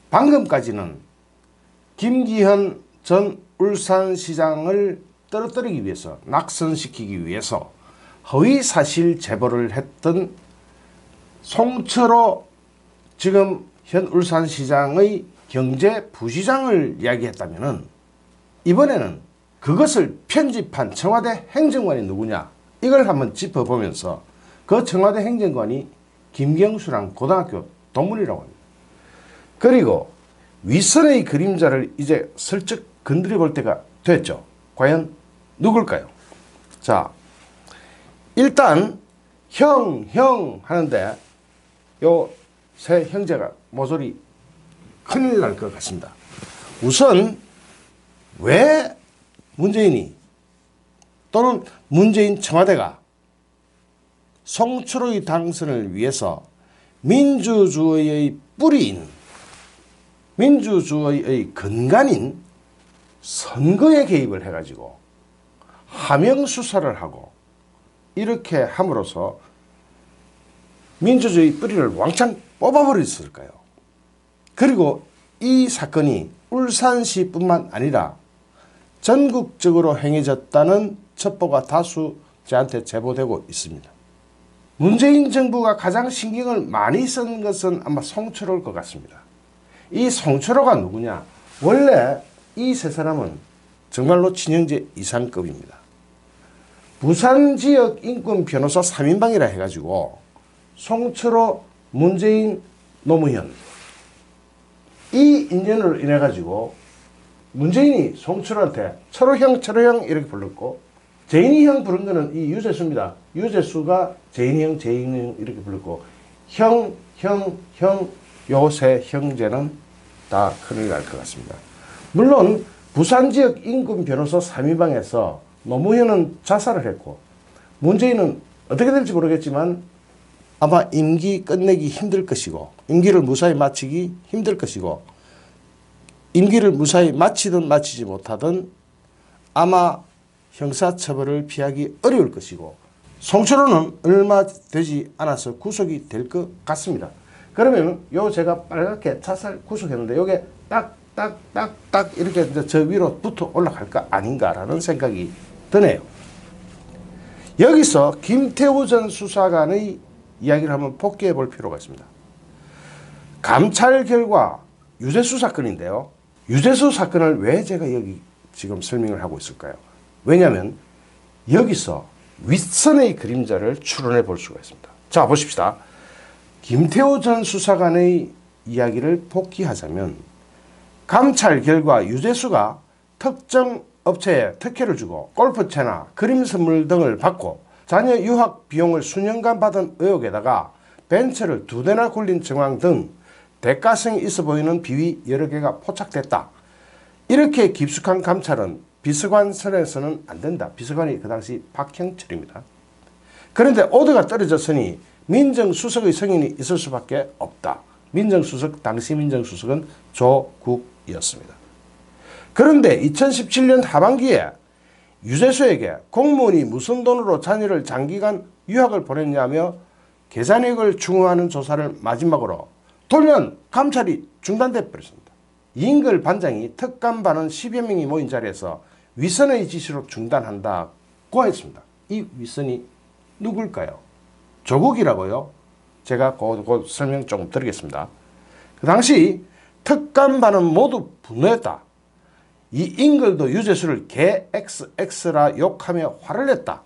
방금까지는 김기현 전 울산시장을 떨어뜨리기 위해서, 낙선시키기 위해서 허위사실 제보를 했던 송철호 지금 현 울산시장의 경제부시장을 이야기했다면, 이번에는 그것을 편집한 청와대 행정관이 누구냐, 이걸 한번 짚어보면서 그 청와대 행정관이 김경수랑 고등학교 동문이라고 합니다. 그리고 윗선의 그림자를 이제 슬쩍 건드려 볼 때가 됐죠. 과연 누굴까요? 자, 일단 형 하는데 요 세 형제가 모조리 큰일 날 것 같습니다. 우선 왜 문재인이 또는 문재인 청와대가 송철호의 당선을 위해서 민주주의의 뿌리인, 민주주의의 근간인 선거에 개입을 해가지고 하명수사를 하고 이렇게 함으로써 민주주의 뿌리를 왕창 뽑아버렸을까요? 그리고 이 사건이 울산시뿐만 아니라 전국적으로 행해졌다는 첩보가 다수 저한테 제보되고 있습니다. 문재인 정부가 가장 신경을 많이 쓴 것은 아마 송철호일 것 같습니다. 이 송철호가 누구냐? 원래 이 세 사람은 정말로 친형제 이상급입니다. 부산지역 인권 변호사 3인방이라 해가지고 송철호, 문재인, 노무현 이 인연으로 인해 가지고 문재인이 송철호한테 철호형 이렇게 불렀고, 재인이 형 부른 거는 이 유재수입니다. 유재수가 재인이 형 이렇게 불렀고, 형 요 세 형제는 다 큰일 날 것 같습니다. 물론 부산지역 인권 변호사 3인방에서 노무현은 자살을 했고, 문재인은 어떻게 될지 모르겠지만 아마 임기 끝내기 힘들 것이고, 임기를 무사히 마치기 힘들 것이고, 임기를 무사히 마치든 마치지 못하든 아마 형사처벌을 피하기 어려울 것이고, 송철호는 얼마 되지 않아서 구속이 될 것 같습니다. 그러면 요 제가 빨갛게 자살 구속했는데 요게 딱 이렇게 이제 저 위로 붙어 올라갈 거 아닌가라는 생각이 드네요. 여기서 김태우 전 수사관의 이야기를 한번 복귀해 볼 필요가 있습니다. 감찰 결과 유재수 사건인데요. 유재수 사건을 왜 제가 여기 지금 설명을 하고 있을까요? 왜냐하면 여기서 윗선의 그림자를 추론해 볼 수가 있습니다. 자, 보십시다. 김태우 전 수사관의 이야기를 복귀하자면, 감찰 결과 유재수가 특정 업체에 특혜를 주고 골프채나 그림 선물 등을 받고 자녀 유학 비용을 수년간 받은 의혹에다가 벤처를 2대나 굴린 정황 등 대가성이 있어 보이는 비위 여러 개가 포착됐다. 이렇게 깊숙한 감찰은 비서관 선에서는 안 된다. 비서관이 그 당시 박형철입니다. 그런데 오더가 떨어졌으니 민정수석의 승인이 있을 수밖에 없다. 민정수석, 당시 민정수석은 조국이었습니다. 그런데 2017년 하반기에 유재수에게 공무원이 무슨 돈으로 자녀를 장기간 유학을 보냈냐며 계산액을 추궁하는 조사를 마지막으로 돌면 감찰이 중단돼 버렸습니다. 이인걸 반장이 특감반원 10여 명이 모인 자리에서 윗선의 지시로 중단한다고 했습니다. 이 윗선이 누굴까요? 조국이라고요? 제가 곧 설명 조금 드리겠습니다. 그 당시 특감반은 모두 분노했다. 이 인걸도 유재수를 개 XX라 욕하며 화를 냈다.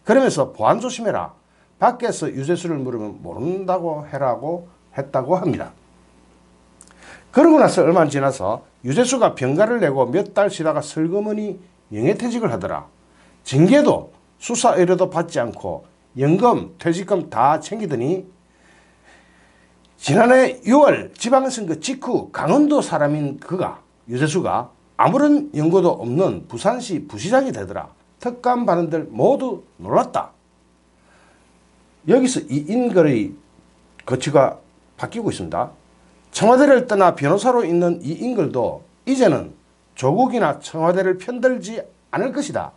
그러면서 보안 조심해라. 밖에서 유재수를 물으면 모른다고 해라고 했다고 합니다. 그러고 나서 얼마 안 지나서 유재수가 병가를 내고 몇 달 쉬다가 슬그머니 명예퇴직을 하더라. 징계도 수사 의뢰도 받지 않고 연금, 퇴직금 다 챙기더니 지난해 6월 지방선거 직후 강원도 사람인 그가, 유재수가 아무런 연고도 없는 부산시 부시장이 되더라. 특감 반원들 모두 놀랐다. 여기서 이 인걸의 거취가 바뀌고 있습니다. 청와대를 떠나 변호사로 있는 이 인걸도 이제는 조국이나 청와대를 편들지 않을 것이다.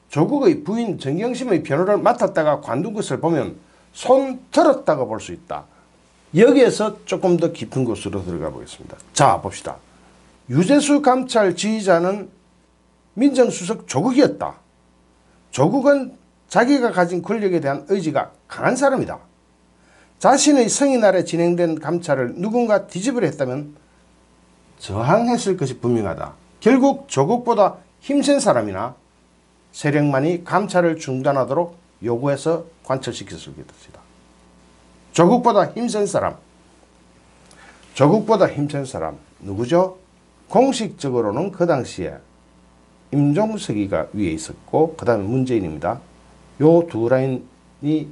조국의 부인 정경심의 변호를 맡았다가 관둔 것을 보면 손 들었다고 볼 수 있다. 여기에서 조금 더 깊은 곳으로 들어가 보겠습니다. 자, 봅시다. 유재수 감찰 지휘자는 민정수석 조국이었다. 조국은 자기가 가진 권력에 대한 의지가 강한 사람이다. 자신의 성인 아래 진행된 감찰을 누군가 뒤집으려 했다면 저항했을 것이 분명하다. 결국 조국보다 힘센 사람이나 세력만이 감찰을 중단하도록 요구해서 관철시켰을 것이다. 조국보다 힘센 사람. 조국보다 힘센 사람. 누구죠? 공식적으로는 그 당시에 임종석이가 위에 있었고 그 다음에 문재인입니다. 요 두 라인이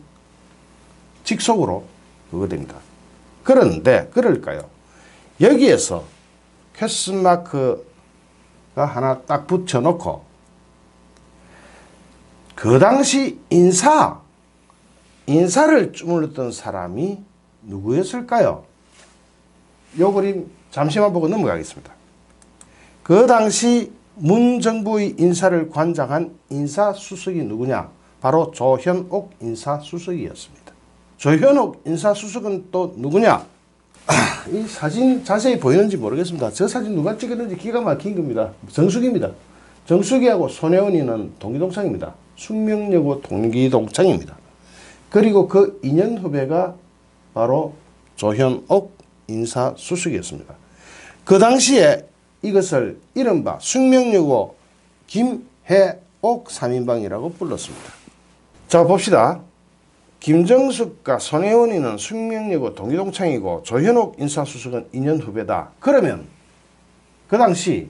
직속으로 그거 됩니다. 그런데 그럴까요? 여기에서 퀘스마크가 하나 딱 붙여놓고 그 당시 인사를 주물렀던 사람이 누구였을까요? 요 그림 잠시만 보고 넘어가겠습니다. 그 당시 문정부의 인사를 관장한 인사수석이 누구냐? 바로 조현옥 인사수석이었습니다. 조현옥 인사수석은 또 누구냐? 이 사진 자세히 보이는지 모르겠습니다. 저 사진 누가 찍었는지 기가 막힌 겁니다. 정숙입니다. 정숙이하고 손혜원이는 동기동창입니다. 숙명여고 동기동창입니다. 그리고 그 2년 후배가 바로 조현옥 인사수석이었습니다. 그 당시에 이것을 이른바 숙명여고 김해옥 3인방이라고 불렀습니다. 자, 봅시다. 김정숙과 손혜원이는 숙명여고 동기동창이고 조현옥 인사수석은 2년 후배다. 그러면 그 당시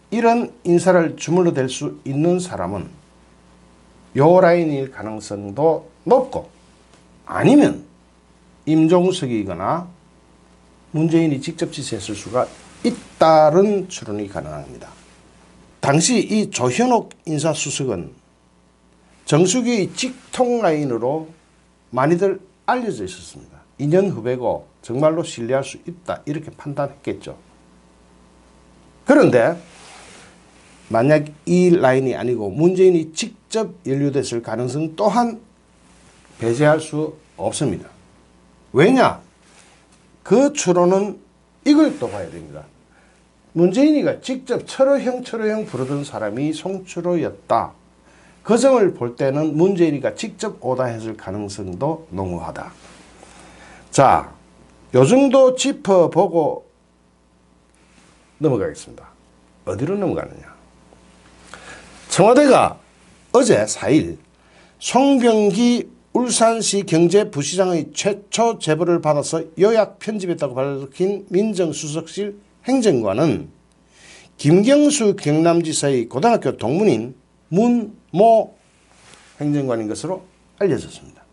이런 인사를 주물러 댈 수 있는 사람은 요 라인일 가능성도 높고 아니면 임종석이거나 문재인이 직접 지시했을 수가 있다는 추론이 가능합니다. 당시 이 조현옥 인사수석은 정수기의 직통 라인으로 많이들 알려져 있었습니다. 2년 후배고 정말로 신뢰할 수 있다 이렇게 판단했겠죠. 그런데 만약 이 라인이 아니고 문재인이 직접 연루됐을 가능성 또한 배제할 수 없습니다. 왜냐? 그 추론은 이걸 또 봐야 됩니다. 문재인이가 직접 철호형 부르던 사람이 송철호였다. 그 점을 볼 때는 문재인이가 직접 오다 했을 가능성도 농후하다. 자, 요 정도 짚어보고 넘어가겠습니다. 어디로 넘어가느냐? 청와대가 어제 4일 송병기 울산시 경제부시장의 최초 제보를 받아서 요약 편집했다고 밝힌 민정수석실 행정관은 김경수 경남지사의 고등학교 동문인 문모 행정관인 것으로 알려졌습니다.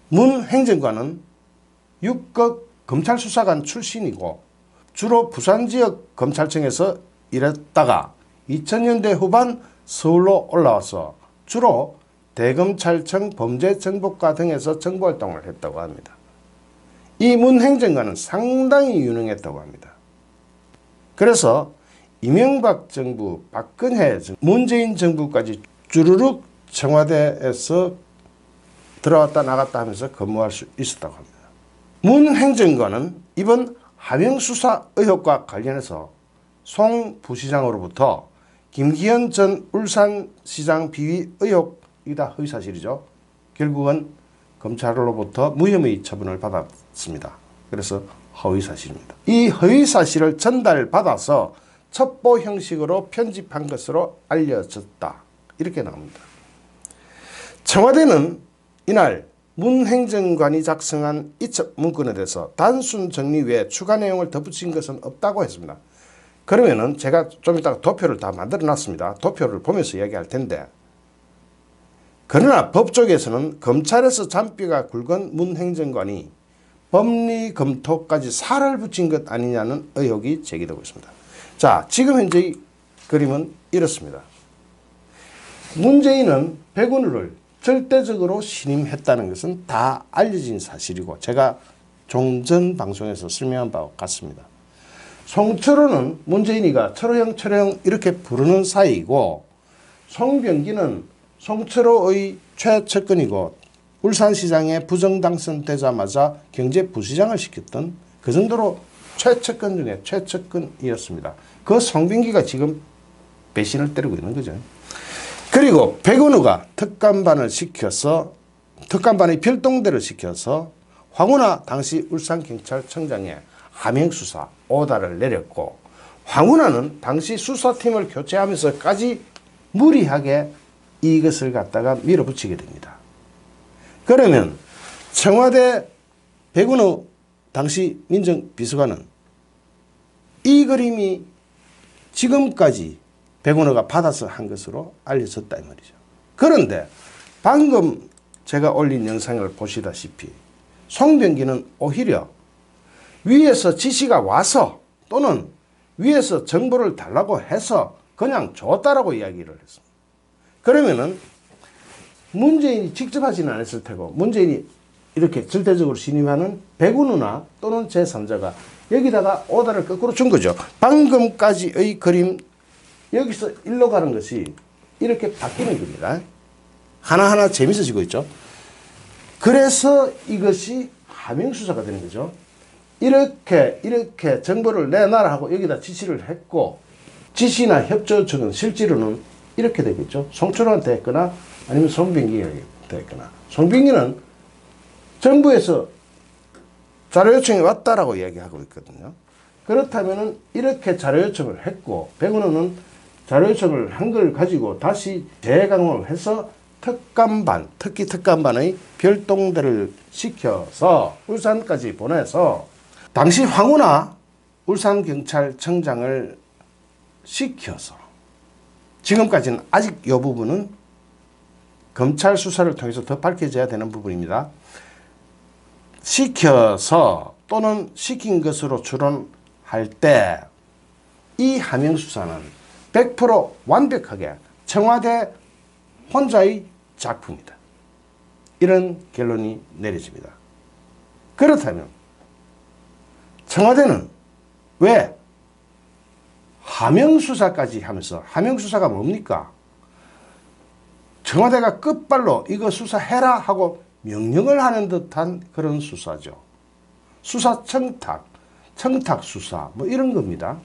문 행정관은 6급 검찰수사관 출신이고 주로 부산지역 검찰청에서 일했다가 2000년대 후반 서울로 올라와서 주로 대검찰청 범죄정보과 등에서 정보활동을 했다고 합니다. 이 문 행정관은 상당히 유능했다고 합니다. 그래서 이명박 정부, 박근혜 정부, 문재인 정부까지 주르륵 청와대에서 들어왔다 나갔다 하면서 근무할 수 있었다고 합니다. 문 행정관은 이번 하명수사 의혹과 관련해서 송 부시장으로부터 김기현 전 울산시장 비위 의혹이 다 허위사실이죠. 결국은 검찰로부터 무혐의 처분을 받았습니다. 그래서 허위사실입니다. 이 허위사실을 전달받아서 첩보 형식으로 편집한 것으로 알려졌다. 이렇게 나옵니다. 청와대는 이날 문 행정관이 작성한 이첩 문건에 대해서 단순 정리 외에 추가 내용을 덧붙인 것은 없다고 했습니다. 그러면은 제가 좀 이따가 도표를 다 만들어 놨습니다. 도표를 보면서 이야기할 텐데, 그러나 법조계에서는 검찰에서 잔뼈가 굵은 문 행정관이 법리 검토까지 살을 붙인 것 아니냐는 의혹이 제기되고 있습니다. 자, 지금 현재의 그림은 이렇습니다. 문재인은 백운우를 절대적으로 신임했다는 것은 다 알려진 사실이고 제가 종전 방송에서 설명한 바와 같습니다. 송철호는 문재인이가 철호형 이렇게 부르는 사이이고 송병기는 송철호의 최측근이고 울산시장에 부정당선되자마자 경제부시장을 시켰던 그 정도로 최측근 중에 최측근이었습니다. 그 송병기가 지금 배신을 때리고 있는 거죠. 그리고 백운우가 특감반을 시켜서 특감반의 별동대를 시켜서 황운하 당시 울산경찰청장에 하명수사 오다를 내렸고, 황운하는 당시 수사팀을 교체하면서까지 무리하게 이것을 갖다가 밀어붙이게 됩니다. 그러면 청와대 백운우 당시 민정비서관은 이 그림이 지금까지 백운우가 받아서 한 것으로 알려졌다 이 말이죠. 그런데 방금 제가 올린 영상을 보시다시피 송병기는 오히려 위에서 지시가 와서 또는 위에서 정보를 달라고 해서 그냥 줬다라고 이야기를 했습니다. 그러면은 문재인이 직접 하지는 않았을 테고, 문재인이 이렇게 절대적으로 신임하는 백운우나 또는 제3자가 여기다가 오다를 거꾸로 준 거죠. 방금까지의 그림, 여기서 일로 가는 것이 이렇게 바뀌는 겁니다. 하나하나 재밌어지고 있죠. 그래서 이것이 하명수사가 되는 거죠. 이렇게 정보를 내놔라 하고 여기다 지시를 했고, 지시나 협조처는 실제로는 이렇게 되겠죠. 송철호한테 했거나 아니면 송병기에게 했거나. 송병기는 정부에서 자료 요청이 왔다라고 이야기하고 있거든요. 그렇다면은 이렇게 자료 요청을 했고, 백운우는 자료 요청을 한 걸 가지고 다시 재강화를 해서 특감반, 특기 특감반의 별동대를 시켜서 울산까지 보내서 당시 황운하 울산경찰청장을 시켜서, 지금까지는 아직 이 부분은 검찰 수사를 통해서 더 밝혀져야 되는 부분입니다. 시켜서 또는 시킨 것으로 추론할 때 이 하명수사는 100% 완벽하게 청와대 혼자의 작품이다. 이런 결론이 내려집니다. 그렇다면 청와대는 왜 하명수사까지 하면서, 하명수사가 뭡니까? 청와대가 끝발로 이거 수사해라 하고 명령을 하는 듯한 그런 수사죠. 수사 청탁, 청탁 수사 뭐 이런 겁니다.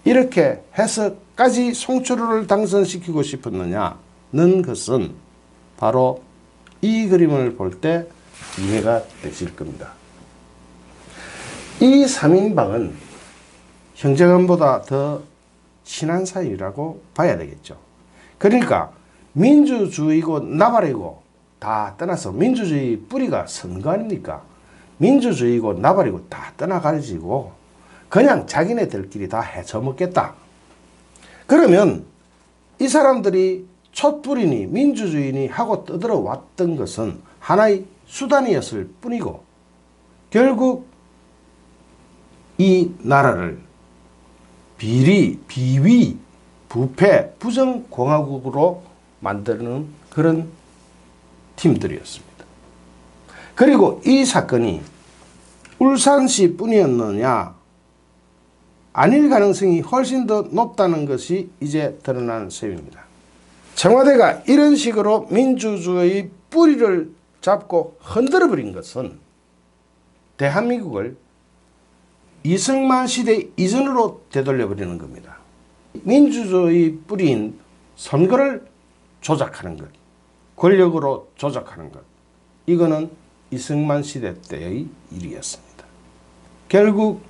이렇게 해서까지 송철호를 당선시키고 싶었느냐는 것은 바로 이 그림을 볼 때 이해가 되실 겁니다. 이 3인방은 형제간보다 더 친한 사이라고 봐야 되겠죠. 그러니까 민주주의고 나발이고 다 떠나서, 민주주의 뿌리가 선거 아닙니까? 민주주의고 나발이고 다 떠나가지고 그냥 자기네들끼리 다 헤쳐먹겠다. 그러면 이 사람들이 촛불이니 민주주의니 하고 떠들어 왔던 것은 하나의 수단이었을 뿐이고, 결국 이 나라를 비위, 부패, 부정공화국으로 만드는 그런 팀들이었습니다. 그리고 이 사건이 울산시 뿐이었느냐? 아닐 가능성이 훨씬 더 높다는 것이 이제 드러난 셈입니다. 청와대가 이런 식으로 민주주의 뿌리를 잡고 흔들어버린 것은 대한민국을 이승만 시대 이전으로 되돌려버리는 겁니다. 민주주의 뿌리인 선거를 조작하는 것, 권력으로 조작하는 것, 이거는 이승만 시대 때의 일이었습니다. 결국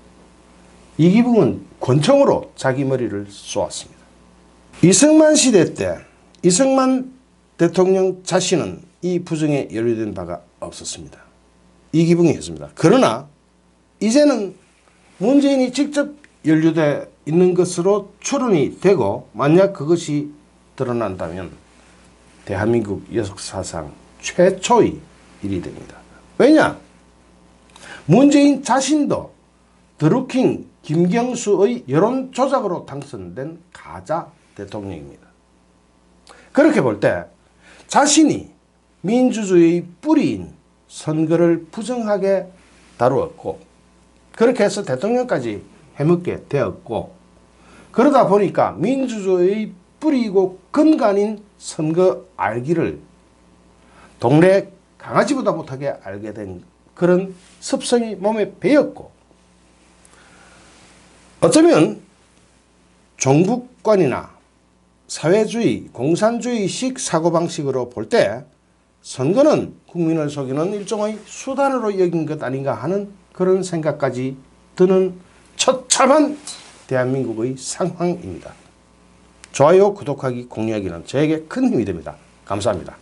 이기붕은 권총으로 자기 머리를 쏘았습니다. 이승만 시대 때 이승만 대통령 자신은 이 부정에 연루된 바가 없었습니다. 이기붕이 했습니다. 그러나 이제는 문재인이 직접 연루되어 있는 것으로 추론이 되고, 만약 그것이 드러난다면 대한민국 역사상 최초의 일이 됩니다. 왜냐? 문재인 자신도 드루킹 김경수의 여론 조작으로 당선된 가짜 대통령입니다. 그렇게 볼 때 자신이 민주주의 뿌리인 선거를 부정하게 다루었고, 그렇게 해서 대통령까지 해먹게 되었고, 그러다 보니까 민주주의 뿌리이고 근간인 선거 알기를 동네 강아지보다 못하게 알게 된 그런 습성이 몸에 배었고, 어쩌면 종북권이나 사회주의, 공산주의식 사고방식으로 볼 때 선거는 국민을 속이는 일종의 수단으로 여긴 것 아닌가 하는 그런 생각까지 드는 처참한 대한민국의 상황입니다. 좋아요, 구독하기, 공유하기는 저에게 큰 힘이 됩니다. 감사합니다.